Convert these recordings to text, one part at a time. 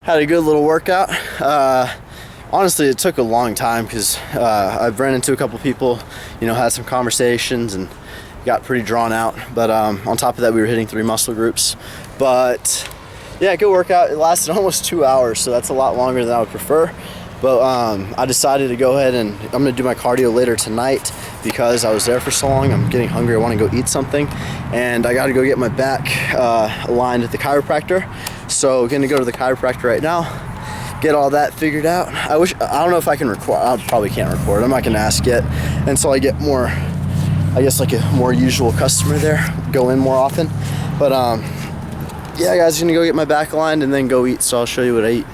Had a good little workout. Honestly, it took a long time because I've ran into a couple people, had some conversations and got pretty drawn out. But on top of that, we were hitting 3 muscle groups. But yeah, good workout. It lasted almost 2 hours, so that's a lot longer than I would prefer. But I decided to go ahead and I'm gonna do my cardio later tonight because I was there for so long. I'm getting hungry. I want to go eat something, and I got to go get my back aligned at the chiropractor. So gonna go to the chiropractor right now, get all that figured out. I don't know if I can record. I probably can't record. I'm not gonna ask yet until I get more, I guess, like a more usual customer there, go in more often. But yeah, guys, gonna go get my back aligned and then go eat. So I'll show you what I eat.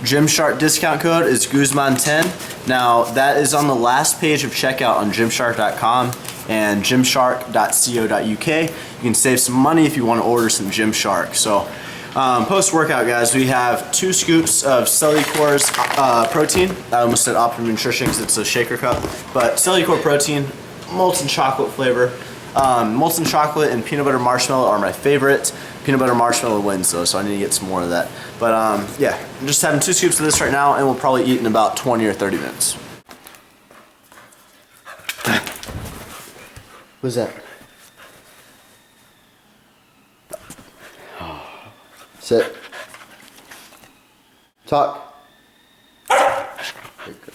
Gymshark discount code is Guzman10. Now that is on the last page of checkout on Gymshark.com and Gymshark.co.uk. You can save some money if you want to order some Gymshark. So post-workout, guys, we have 2 scoops of Cellucor's protein. I almost said Optimum Nutrition because it's a shaker cup, but Cellucor protein, molten chocolate flavor. Molten chocolate and peanut butter marshmallow are my favorite. Peanut butter marshmallow wins though, so I need to get some more of that. But yeah, I'm just having 2 scoops of this right now, and we'll probably eat in about 20 or 30 minutes. What's that? Sit. Talk. There you go.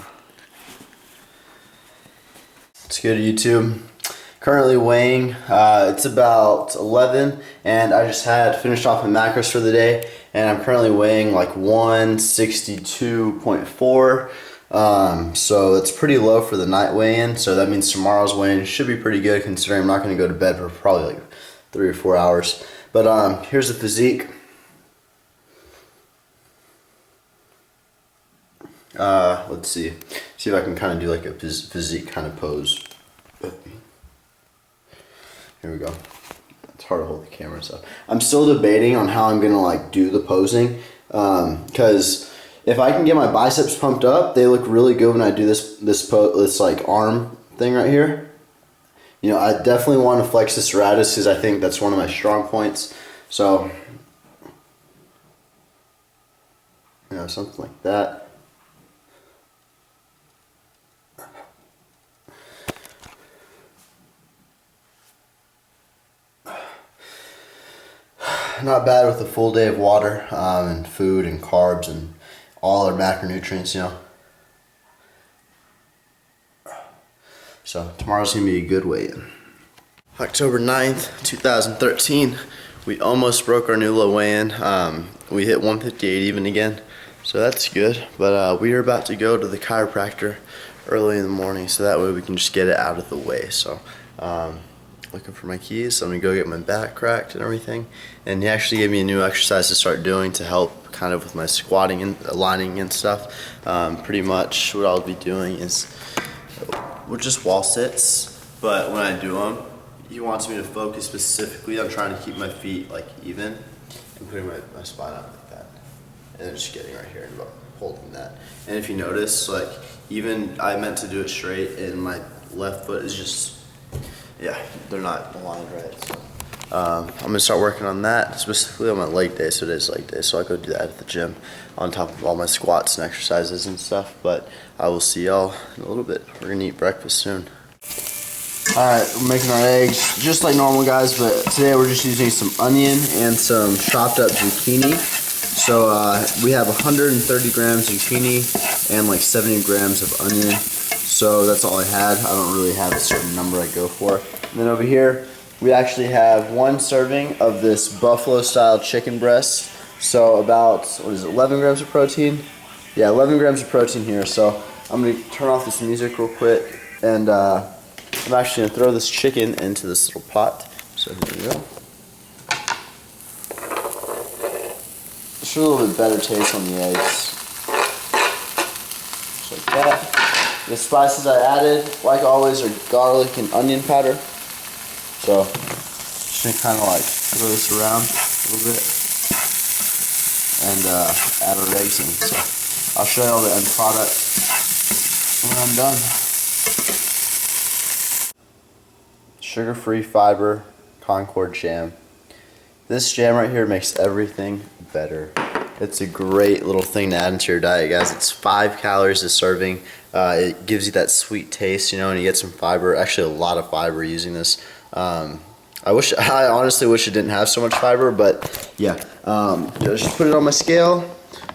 It's good, YouTube. Currently weighing, it's about 11, and I just had finished off my macros for the day, and I'm currently weighing like 162.4. So it's pretty low for the night weigh-in, so that means tomorrow's weigh-in should be pretty good considering I'm not going to go to bed for probably like 3 or 4 hours. But here's the physique. Let's see if I can kind of do like a physique kind of pose. Here we go. It's hard to hold the camera stuff. I'm still debating on how I'm gonna like do the posing, because if I can get my biceps pumped up, they look really good when I do this like arm thing right here. I definitely want to flex the serratus because I think that's one of my strong points. So something like that. Not bad with a full day of water and food and carbs and all our macronutrients, So tomorrow's gonna be a good weigh-in. October 9th, 2013. We almost broke our new low weigh-in. We hit 158 even again, so that's good. But we are about to go to the chiropractor early in the morning, so that way we can just get it out of the way. So. Looking for my keys, so I'm gonna go get my back cracked and everything. And he actually gave me a new exercise to start doing to help kind of with my squatting and aligning and stuff. Pretty much what I'll be doing is just wall sits, but when I do them, he wants me to focus specifically on trying to keep my feet like even and putting my spine up like that, and then just getting right here and holding that. And if you notice, like even I meant to do it straight, and my left foot is just. Yeah, they're not aligned right. So, I'm gonna start working on that specifically on my leg day. So it is leg day, so I go do that at the gym on top of all my squats and exercises and stuff. But I will see y'all in a little bit. We're gonna eat breakfast soon. All right, we're making our eggs just like normal, guys. But today we're just using some onion and some chopped up zucchini. So we have 130 grams zucchini and like 70 grams of onion. So that's all I had. I don't really have a certain number I go for. And then over here, we actually have 1 serving of this buffalo style chicken breast. So about, 11 grams of protein? Yeah, 11 grams of protein here. So I'm gonna turn off this music real quick, and I'm actually gonna throw this chicken into this little pot. So here we go. Just a little bit better taste on the eggs. Just like that. The spices I added, like always, are garlic and onion powder. So, just gonna kind of like throw this around a little bit and add our eggs in. So, I'll show you all the end product when I'm done. Sugar-free fiber Concord jam. This jam right here makes everything better. It's a great little thing to add into your diet, guys. It's 5 calories a serving. It gives you that sweet taste, you know, and you get some fiber. Actually, a lot of fiber using this. I honestly wish it didn't have so much fiber, but yeah. Just put it on my scale,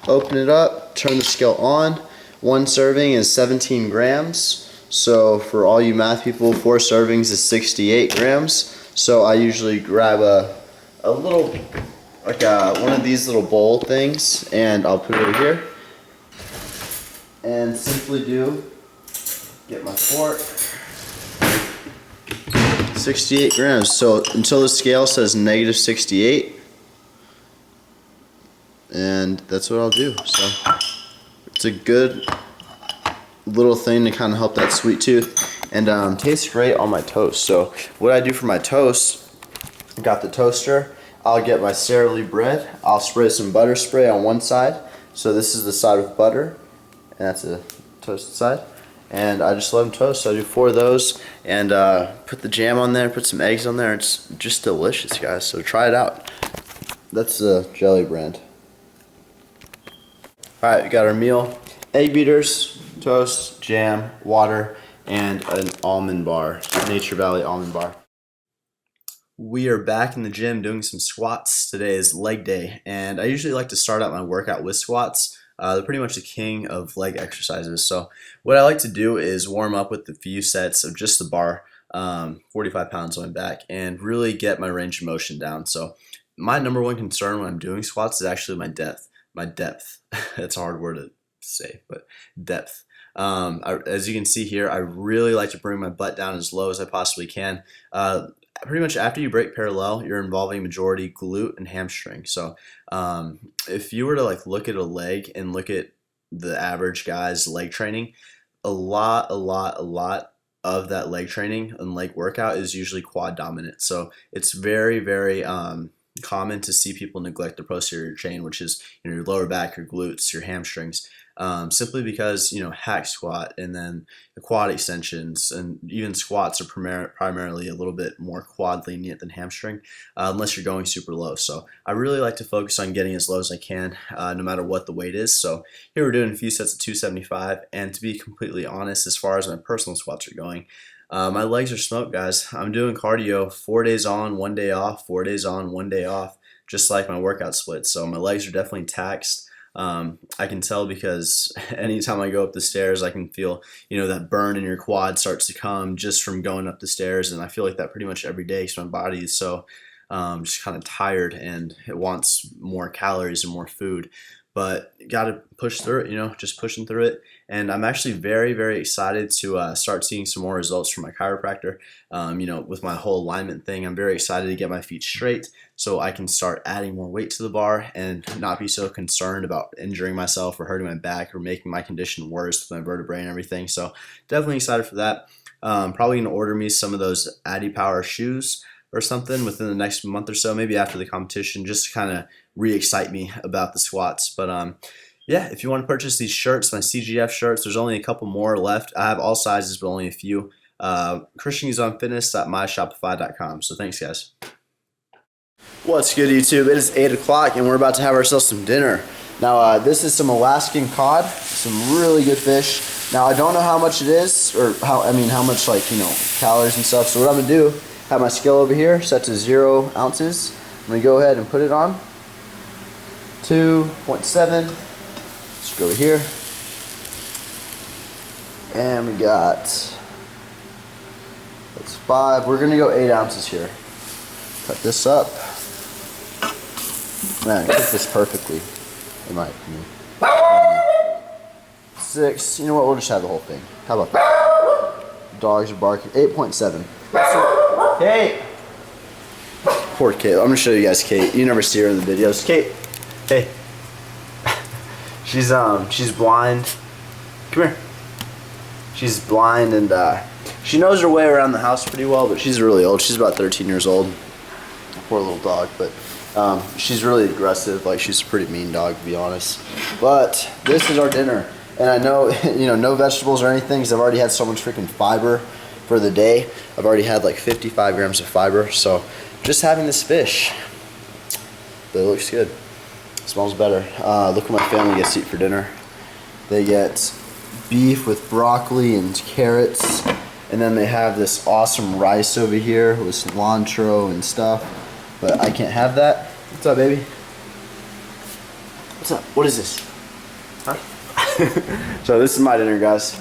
open it up, turn the scale on. 1 serving is 17 grams. So for all you math people, 4 servings is 68 grams. So I usually grab a little, like one of these little bowl things, and I'll put it over here. And simply get my fork. 68 grams. So until the scale says -68, and that's what I'll do. So it's a good little thing to kind of help that sweet tooth, and tastes great on my toast. So what I do for my toast, I got the toaster. I'll get my Sara Lee bread. I'll spray some butter spray on one side. So this is the side with butter, and that's a toasted side. And I just let them toast. So I do 4 of those, and put the jam on there, put some eggs on there. It's just delicious, guys. So try it out. That's the Jelly brand. All right, we got our meal: egg beaters, toast, jam, water, and an almond bar, Nature Valley almond bar. We are back in the gym doing some squats. Today is leg day, and I usually like to start out my workout with squats. They're pretty much the king of leg exercises. So what I like to do is warm up with a few sets of just the bar, 45 pounds on my back, and really get my range of motion down. So my number one concern when I'm doing squats is actually my depth. It's a hard word to say, but depth. As you can see here, I really like to bring my butt down as low as I possibly can. Pretty much after you break parallel, you're involving majority glute and hamstring. So if you were to like look at a leg and look at the average guy's leg training, a lot of that leg training and leg workout is usually quad dominant. So it's very, very common to see people neglect the posterior chain, which is, you know, your lower back, your glutes, your hamstrings, simply because, you know, hack squat and then the quad extensions and even squats are primarily a little bit more quad lenient than hamstring, unless you're going super low. So I really like to focus on getting as low as I can, no matter what the weight is. So here we're doing a few sets of 275, and to be completely honest, as far as my personal squats are going, my legs are smoked, guys. I'm doing cardio 4 days on, 1 day off, 4 days on, 1 day off, just like my workout split. So my legs are definitely taxed. I can tell because anytime I go up the stairs, I can feel, you know, that burn in your quad starts to come just from going up the stairs. And I feel like that pretty much every day because my body is so just kind of tired and it wants more calories and more food. But got to push through it, you know, just pushing through it. And I'm actually very, very excited to start seeing some more results from my chiropractor. You know, with my whole alignment thing, I'm very excited to get my feet straight so I can start adding more weight to the bar and not be so concerned about injuring myself or hurting my back or making my condition worse with my vertebrae and everything. So definitely excited for that. Probably going to order me some of those Addy Power shoes or something within the next month or so, maybe after the competition, just to kind of re-excite me about the squats. But yeah, if you want to purchase these shirts, my CGF shirts, there's only a couple more left. I have all sizes, but only a few. Christian Guzman Fitness.myshopify.com. So thanks, guys. What's good, YouTube? It is 8 o'clock, and we're about to have ourselves some dinner. Now, this is some Alaskan cod, some really good fish. Now, I don't know how much it is, or how much, like, you know, calories and stuff. So what I'm gonna do, have my scale over here set to 0 ounces. I'm gonna go ahead and put it on 2.7. Let's go over here, and we got, that's 5. We're gonna go 8 ounces here. Cut this up. Man, I cooked this perfectly, in my opinion. 6. You know what? We'll just have the whole thing. How about that? Dogs are barking. 8.7. Kate. Poor Kate. I'm gonna show you guys Kate. You never see her in the videos. Kate. Hey. She's blind. Come here. She's blind and she knows her way around the house pretty well, but she's really old. She's about 13 years old. Poor little dog, but she's really aggressive. Like, she's a pretty mean dog, to be honest. But this is our dinner, and I know, you know, no vegetables or anything because I've already had so much freaking fiber for the day. I've already had like 55 grams of fiber, so just having this fish. but it looks good. It smells better. Look what my family gets to eat for dinner. They get beef with broccoli and carrots, and then they have this awesome rice over here with cilantro and stuff, but I can't have that. What's up, baby? What's up? What is this? Huh? So this is my dinner, guys.